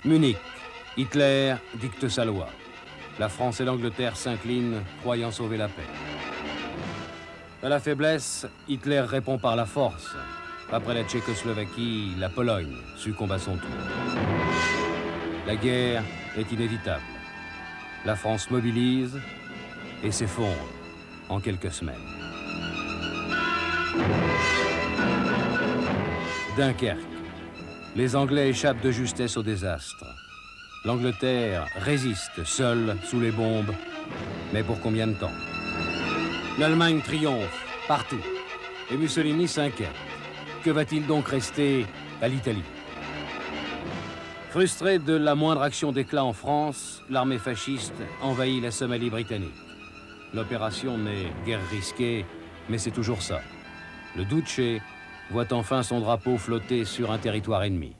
Munich. Hitler dicte sa loi. La France et l'Angleterre s'inclinent, croyant sauver la paix. À la faiblesse, Hitler répond par la force. Après la Tchécoslovaquie, la Pologne succombe à son tour. La guerre est inévitable. La France mobilise et s'effondre en quelques semaines. Dunkerque. Les Anglais échappent de justesse au désastre. L'Angleterre résiste seule sous les bombes, mais pour combien de temps? L'Allemagne triomphe partout et Mussolini s'inquiète. Que va-t-il donc rester à l'Italie? Frustré de la moindre action d'éclat en France, l'armée fasciste envahit la Somalie britannique. L'opération n'est guère risquée, mais c'est toujours ça. Le Duce voit enfin son drapeau flotter sur un territoire ennemi.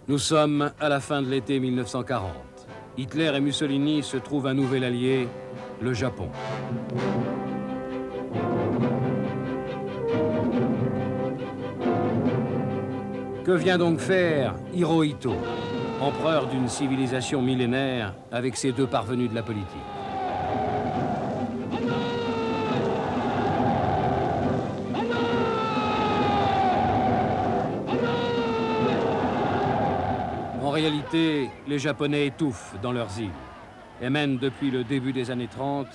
Nous sommes à la fin de l'été 1940. Hitler et Mussolini se trouvent un nouvel allié, le Japon. Que vient donc faire Hirohito, empereur d'une civilisation millénaire, avec ses deux parvenus de la politique? En réalité, les Japonais étouffent dans leurs îles et mènent depuis le début des années 30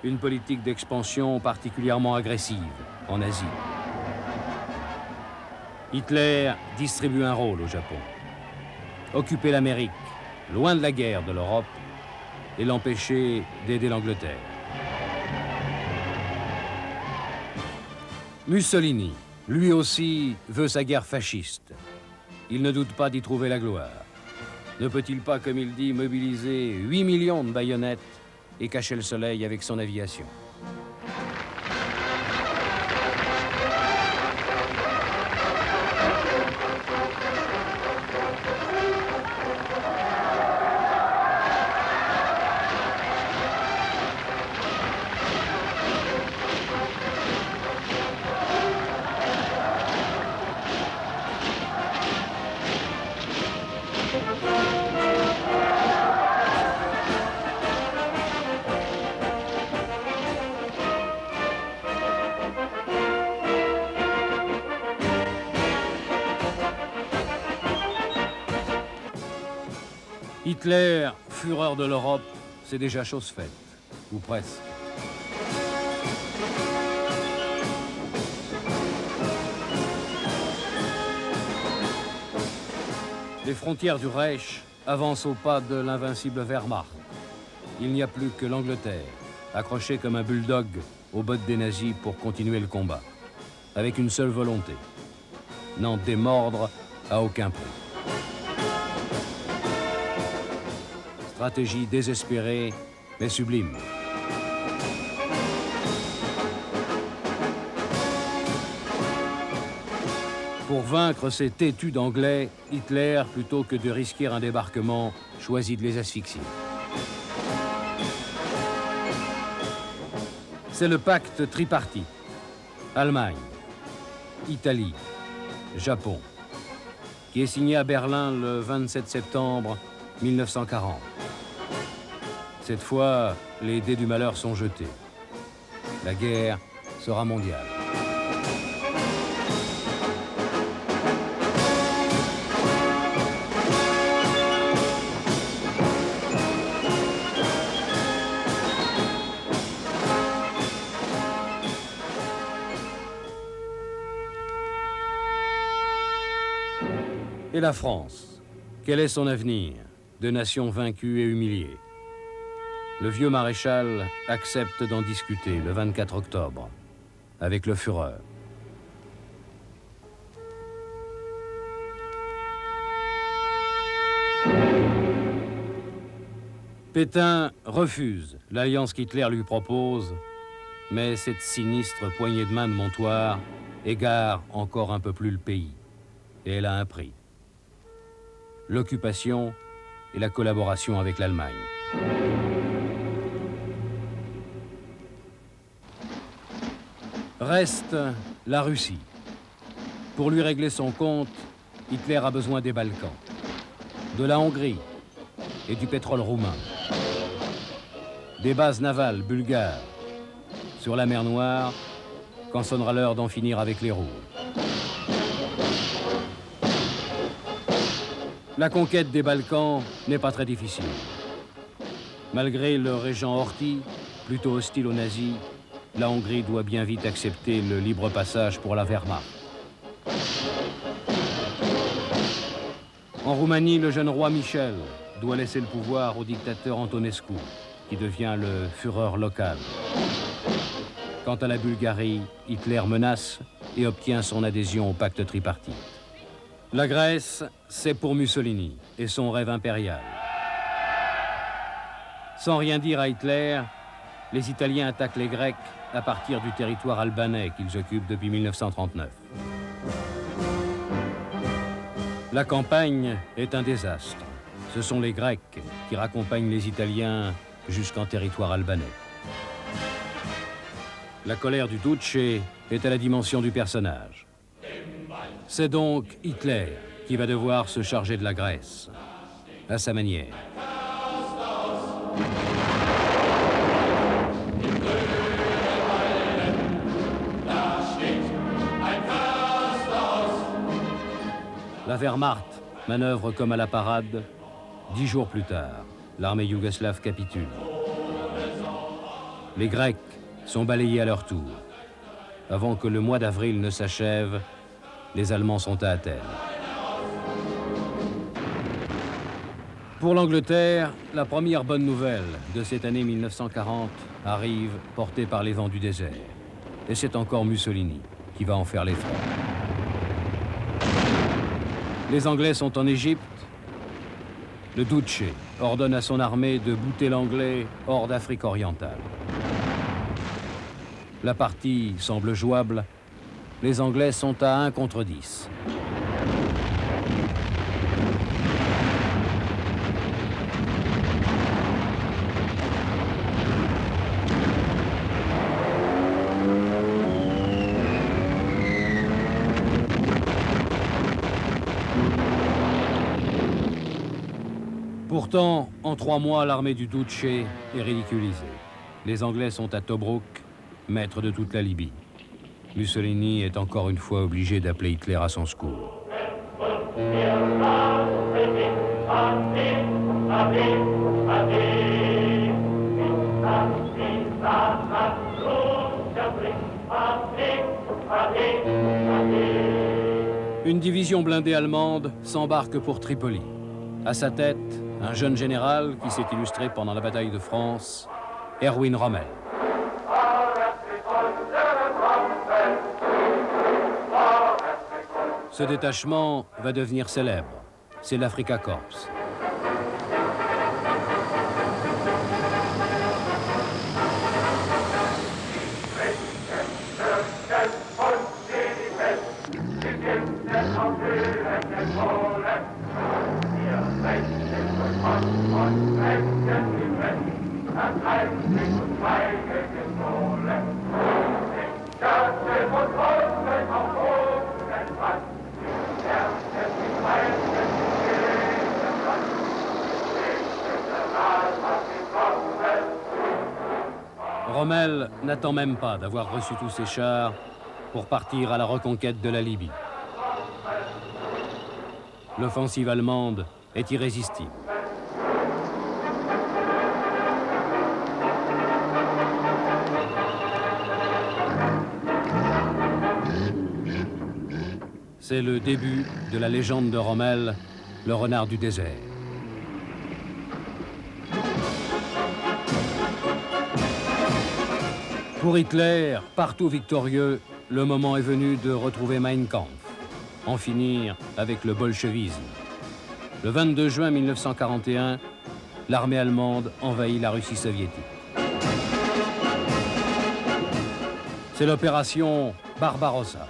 une politique d'expansion particulièrement agressive en Asie. Hitler distribue un rôle au Japon. Occuper l'Amérique, loin de la guerre de l'Europe, et l'empêcher d'aider l'Angleterre. Mussolini, lui aussi, veut sa guerre fasciste. Il ne doute pas d'y trouver la gloire. Ne peut-il pas, comme il dit, mobiliser 8 millions de baïonnettes et cacher le soleil avec son aviation? Hitler, fureur de l'Europe, c'est déjà chose faite, ou presque. Les frontières du Reich avancent au pas de l'invincible Wehrmacht. Il n'y a plus que l'Angleterre, accrochée comme un bulldog aux bottes des nazis pour continuer le combat, avec une seule volonté, n'en démordre à aucun prix. Stratégie désespérée, mais sublime. Pour vaincre ces têtus d'Anglais, Hitler, plutôt que de risquer un débarquement, choisit de les asphyxier. C'est le pacte tripartite. Allemagne, Italie, Japon, qui est signé à Berlin le 27 septembre 1940. Cette fois, les dés du malheur sont jetés. La guerre sera mondiale. Et la France, quel est son avenir, de nation vaincue et humiliée? Le vieux maréchal accepte d'en discuter le 24 octobre avec le Führer. Pétain refuse l'alliance qu'Hitler lui propose, mais cette sinistre poignée de main de Montoire égare encore un peu plus le pays. Et elle a un prix. L'occupation et la collaboration avec l'Allemagne. Reste la Russie. Pour lui régler son compte, Hitler a besoin des Balkans. de la Hongrie et du pétrole roumain. Des bases navales bulgares sur la mer Noire quand sonnera l'heure d'en finir avec les roues. La conquête des Balkans n'est pas très difficile. Malgré le régent Horthy, plutôt hostile aux nazis, la Hongrie doit bien vite accepter le libre passage pour la Wehrmacht. En Roumanie, le jeune roi Michel doit laisser le pouvoir au dictateur Antonescu, qui devient le Führer local. Quant à la Bulgarie, Hitler menace et obtient son adhésion au pacte tripartite. La Grèce, c'est pour Mussolini et son rêve impérial. Sans rien dire à Hitler, les Italiens attaquent les Grecs à partir du territoire albanais qu'ils occupent depuis 1939. La campagne est un désastre. Ce sont les Grecs qui raccompagnent les Italiens jusqu'en territoire albanais. La colère du Duce est à la dimension du personnage. C'est donc Hitler qui va devoir se charger de la Grèce, à sa manière. La Wehrmacht manœuvre comme à la parade. 10 jours plus tard, l'armée yougoslave capitule. Les Grecs sont balayés à leur tour. Avant que le mois d'avril ne s'achève, les Allemands sont à Athènes. Pour l'Angleterre, la première bonne nouvelle de cette année 1940 arrive portée par les vents du désert. Et c'est encore Mussolini qui va en faire les frais. Les Anglais sont en Égypte. Le Duce ordonne à son armée de bouter l'Anglais hors d'Afrique orientale. La partie semble jouable. Les Anglais sont à 1 contre 10. Pourtant, en 3 mois, l'armée du Duce est ridiculisée. Les Anglais sont à Tobrouk, maîtres de toute la Libye. Mussolini est encore une fois obligé d'appeler Hitler à son secours. Une division blindée allemande s'embarque pour Tripoli. À sa tête, un jeune général qui s'est illustré pendant la bataille de France, Erwin Rommel. Ce détachement va devenir célèbre. C'est l'Afrika Korps. Rommel n'attend même pas d'avoir reçu tous ses chars pour partir à la reconquête de la Libye. L'offensive allemande est irrésistible. C'est le début de la légende de Rommel, le renard du désert. Pour Hitler, partout victorieux, le moment est venu de retrouver Mein Kampf, en finir avec le bolchevisme. Le 22 juin 1941, l'armée allemande envahit la Russie soviétique. C'est l'opération Barbarossa,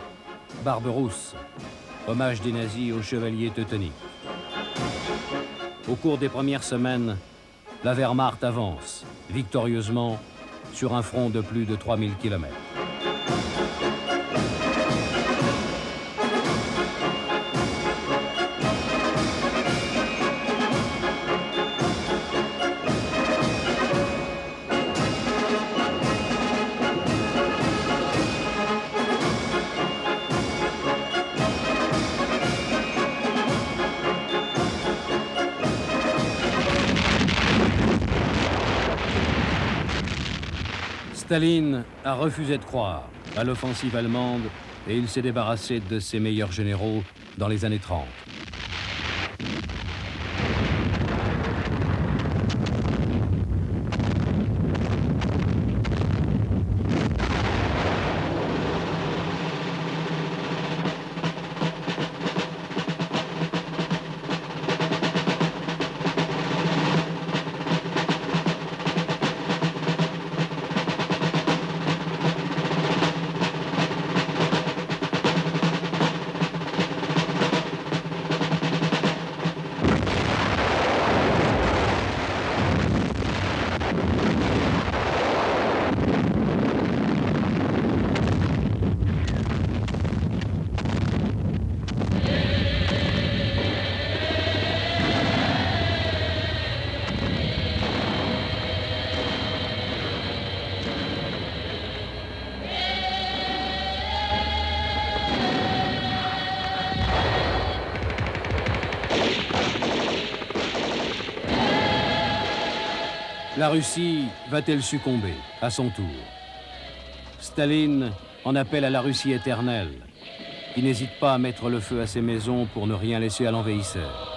Barberousse, hommage des nazis aux chevaliers teutoniques. Au cours des premières semaines, la Wehrmacht avance, victorieusement, sur un front de plus de 3000 km. Staline a refusé de croire à l'offensive allemande et il s'est débarrassé de ses meilleurs généraux dans les années 30. La Russie va-t-elle succomber à son tour? Staline en appelle à la Russie éternelle, qui n'hésite pas à mettre le feu à ses maisons pour ne rien laisser à l'envahisseur.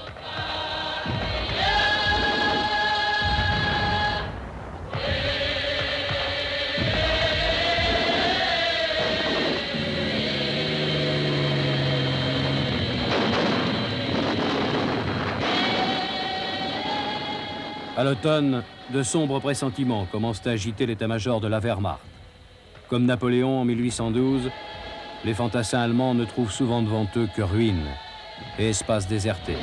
À l'automne, de sombres pressentiments commencent à agiter l'état-major de la Wehrmacht. Comme Napoléon en 1812, les fantassins allemands ne trouvent souvent devant eux que ruines et espaces désertés.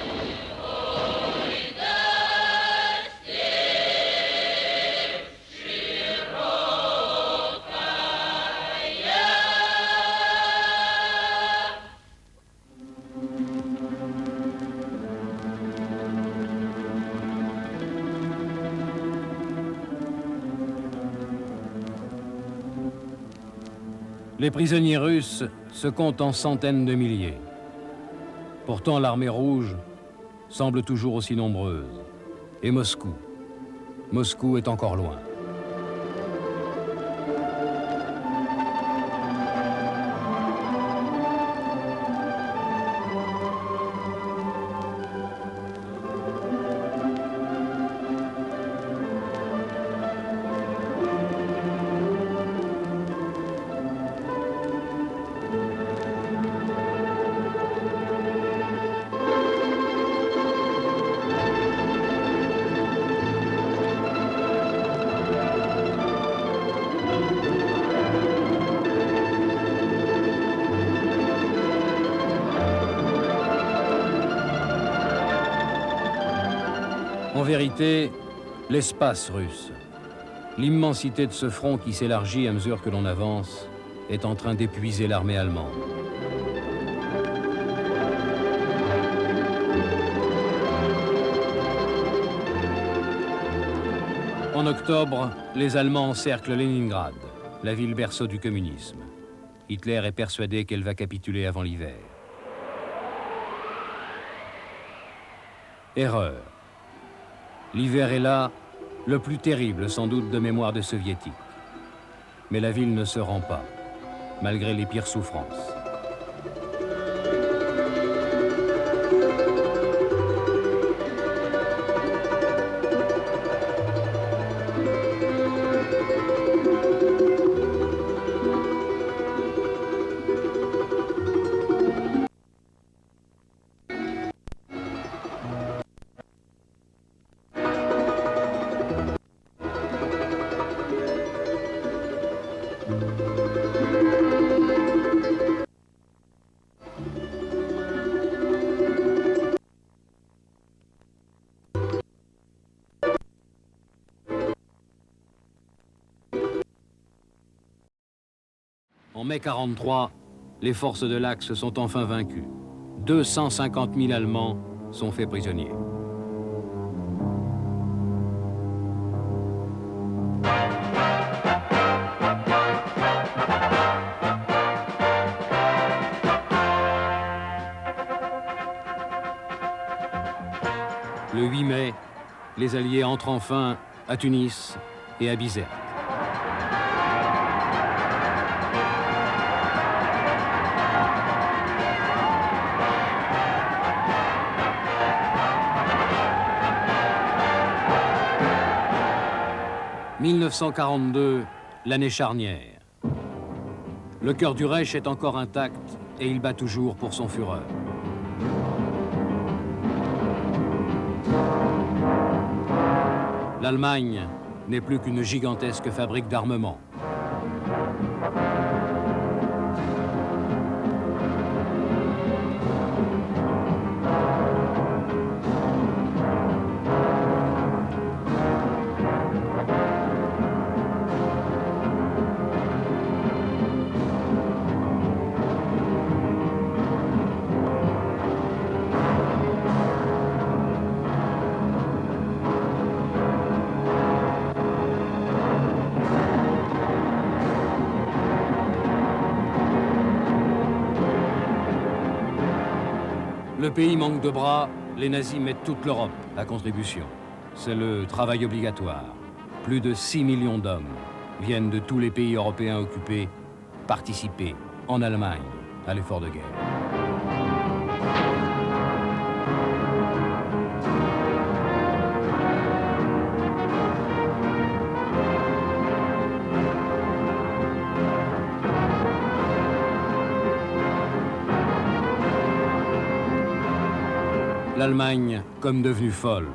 Les prisonniers russes se comptent en centaines de milliers. Pourtant, l'armée rouge semble toujours aussi nombreuse. Et Moscou est encore loin. En vérité, l'espace russe, l'immensité de ce front qui s'élargit à mesure que l'on avance, est en train d'épuiser l'armée allemande. En octobre, les Allemands encerclent Leningrad, la ville berceau du communisme. Hitler est persuadé qu'elle va capituler avant l'hiver. Erreur. L'hiver est là, le plus terrible sans doute de mémoire de soviétiques. Mais la ville ne se rend pas, malgré les pires souffrances. En mai 1943, les forces de l'Axe sont enfin vaincues. 250 000 Allemands sont faits prisonniers. Le 8 mai, les Alliés entrent enfin à Tunis et à Bizerte. 1942, l'année charnière. Le cœur du Reich est encore intact et il bat toujours pour son Führer. L'Allemagne n'est plus qu'une gigantesque fabrique d'armement. Le pays manque de bras, les nazis mettent toute l'Europe à contribution. C'est le travail obligatoire. Plus de 6 millions d'hommes viennent de tous les pays européens occupés participer en Allemagne à l'effort de guerre. L'Allemagne, comme devenue folle,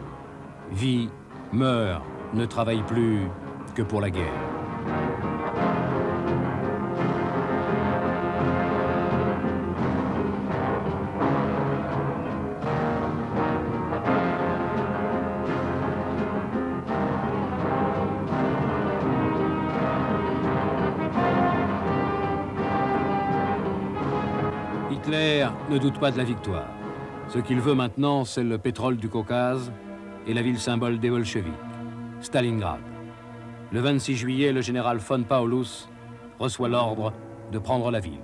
vit, meurt, ne travaille plus que pour la guerre. Hitler ne doute pas de la victoire. Ce qu'il veut maintenant, c'est le pétrole du Caucase et la ville symbole des bolcheviks, Stalingrad. Le 26 juillet, le général von Paulus reçoit l'ordre de prendre la ville.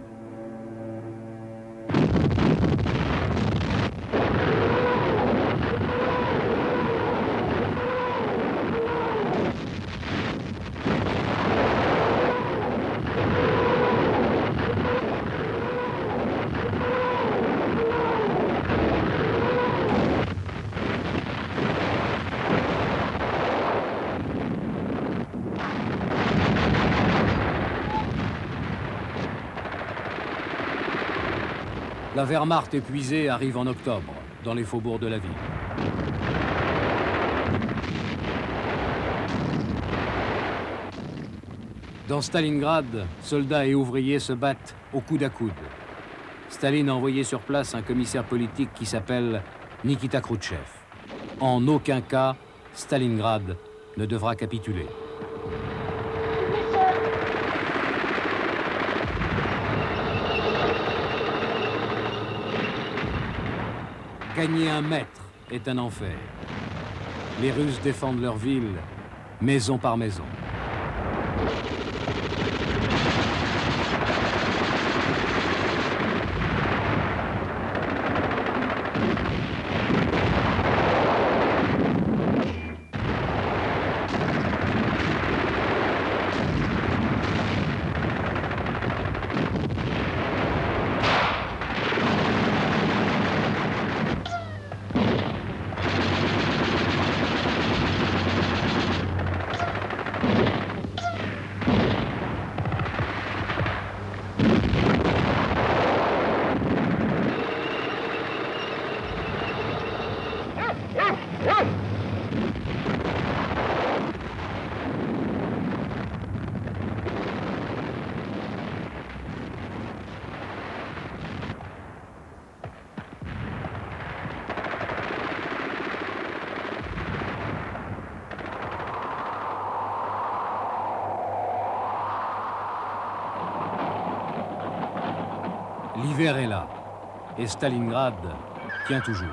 La Wehrmacht épuisée arrive en octobre, dans les faubourgs de la ville. Dans Stalingrad, soldats et ouvriers se battent au coude à coude. Staline a envoyé sur place un commissaire politique qui s'appelle Nikita Khrouchtchev. En aucun cas, Stalingrad ne devra capituler. Gagner un mètre est un enfer. Les Russes défendent leur ville, maison par maison. L'hiver est là, et Stalingrad tient toujours.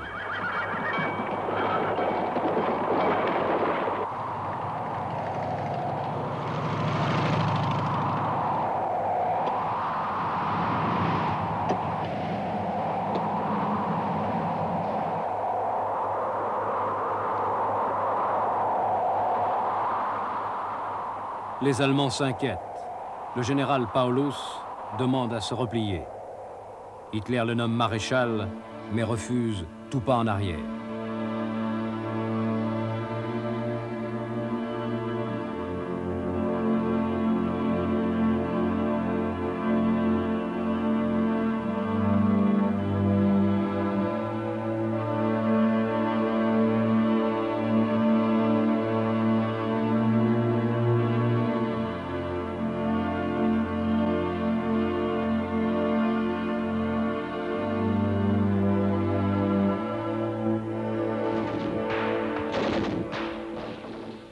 Les Allemands s'inquiètent. Le général Paulus demande à se replier. Hitler le nomme maréchal, mais refuse tout pas en arrière.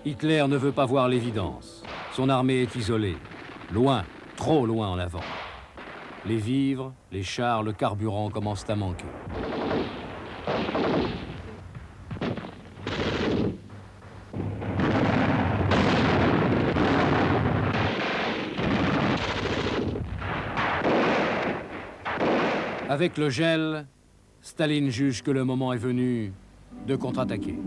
Hitler ne veut pas voir l'évidence. Son armée est isolée, loin, trop loin en avant. Les vivres, les chars, le carburant commencent à manquer. Avec le gel, Staline juge que le moment est venu de contre-attaquer.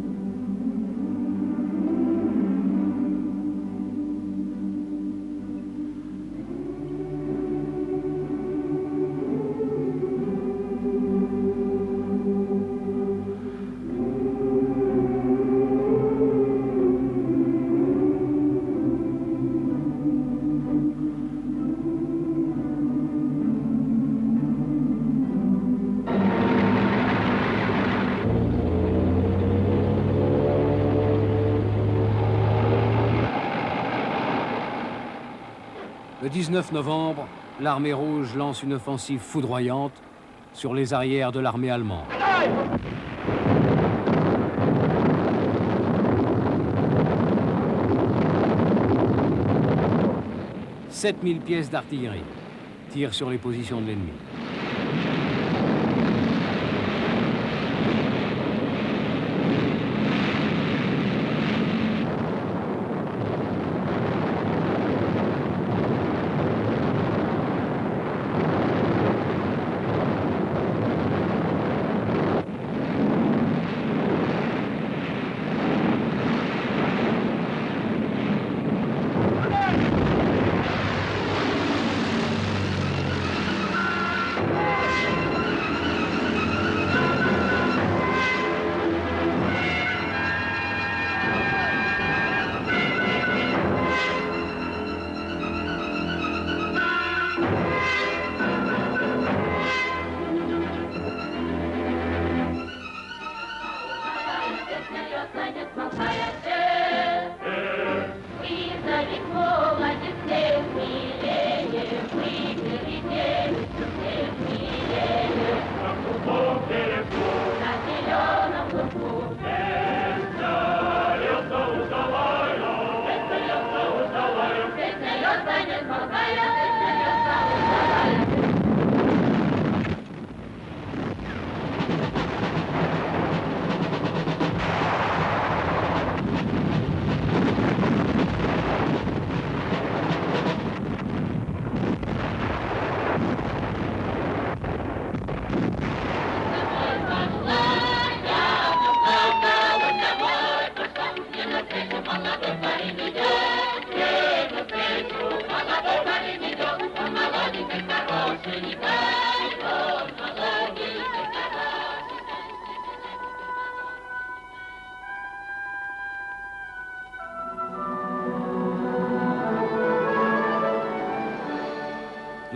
Le 19 novembre, l'armée rouge lance une offensive foudroyante sur les arrières de l'armée allemande. 7000 pièces d'artillerie tirent sur les positions de l'ennemi.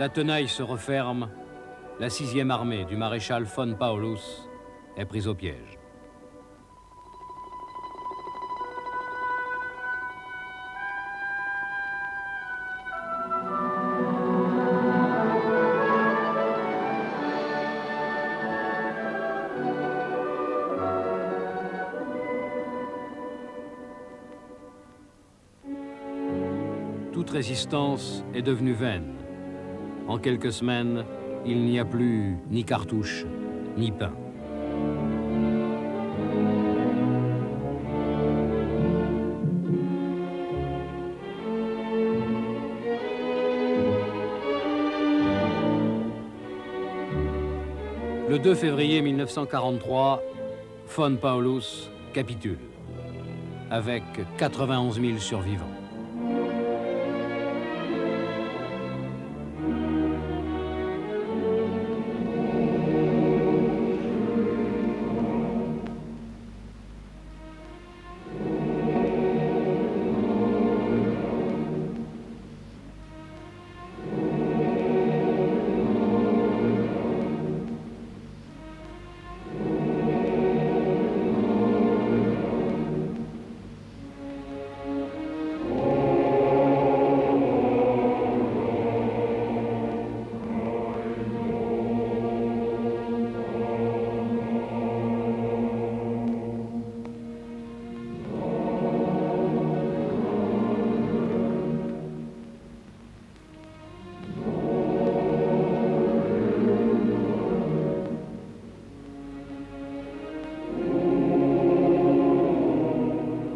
La tenaille se referme. La 6e armée du maréchal von Paulus est prise au piège. Toute résistance est devenue vaine. En quelques semaines, il n'y a plus ni cartouches, ni pain. Le 2 février 1943, von Paulus capitule, avec 91 000 survivants.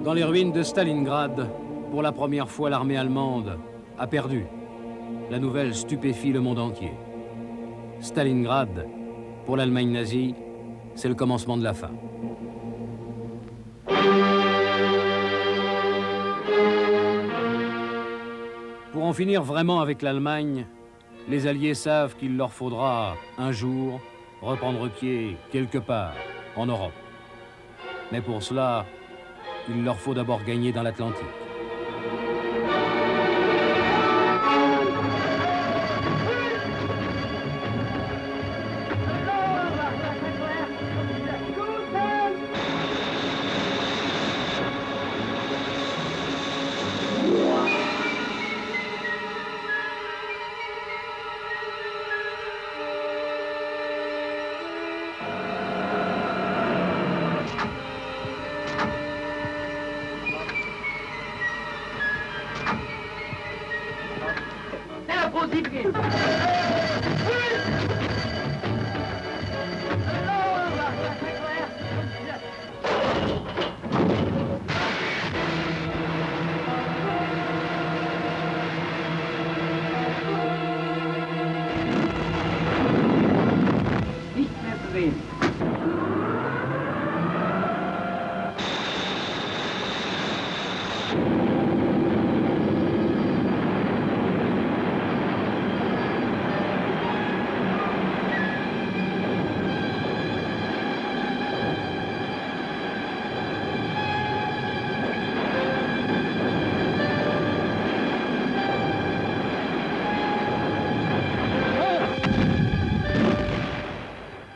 Dans les ruines de Stalingrad, pour la première fois, l'armée allemande a perdu. La nouvelle stupéfie le monde entier. Stalingrad, pour l'Allemagne nazie, c'est le commencement de la fin. Pour en finir vraiment avec l'Allemagne, les Alliés savent qu'il leur faudra, un jour, reprendre pied quelque part en Europe. Mais pour cela, il leur faut d'abord gagner dans l'Atlantique.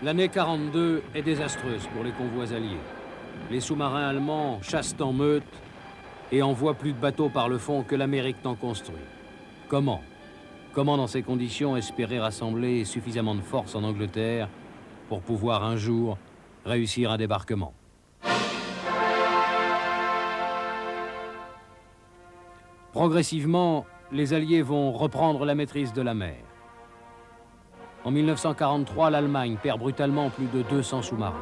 L'année 42 est désastreuse pour les convois alliés. Les sous-marins allemands chassent en meute et envoient plus de bateaux par le fond que l'Amérique n'en construit. Comment dans ces conditions, espérer rassembler suffisamment de force en Angleterre pour pouvoir un jour réussir un débarquement? Progressivement, les Alliés vont reprendre la maîtrise de la mer. En 1943, l'Allemagne perd brutalement plus de 200 sous-marins.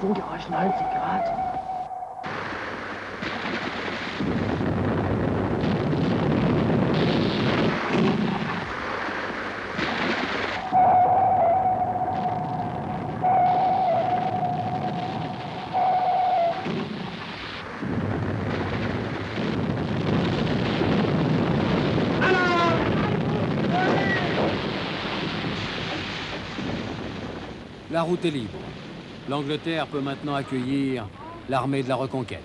Funkgeräusch 90 Grad. La route est libre. L'Angleterre peut maintenant accueillir l'armée de la reconquête.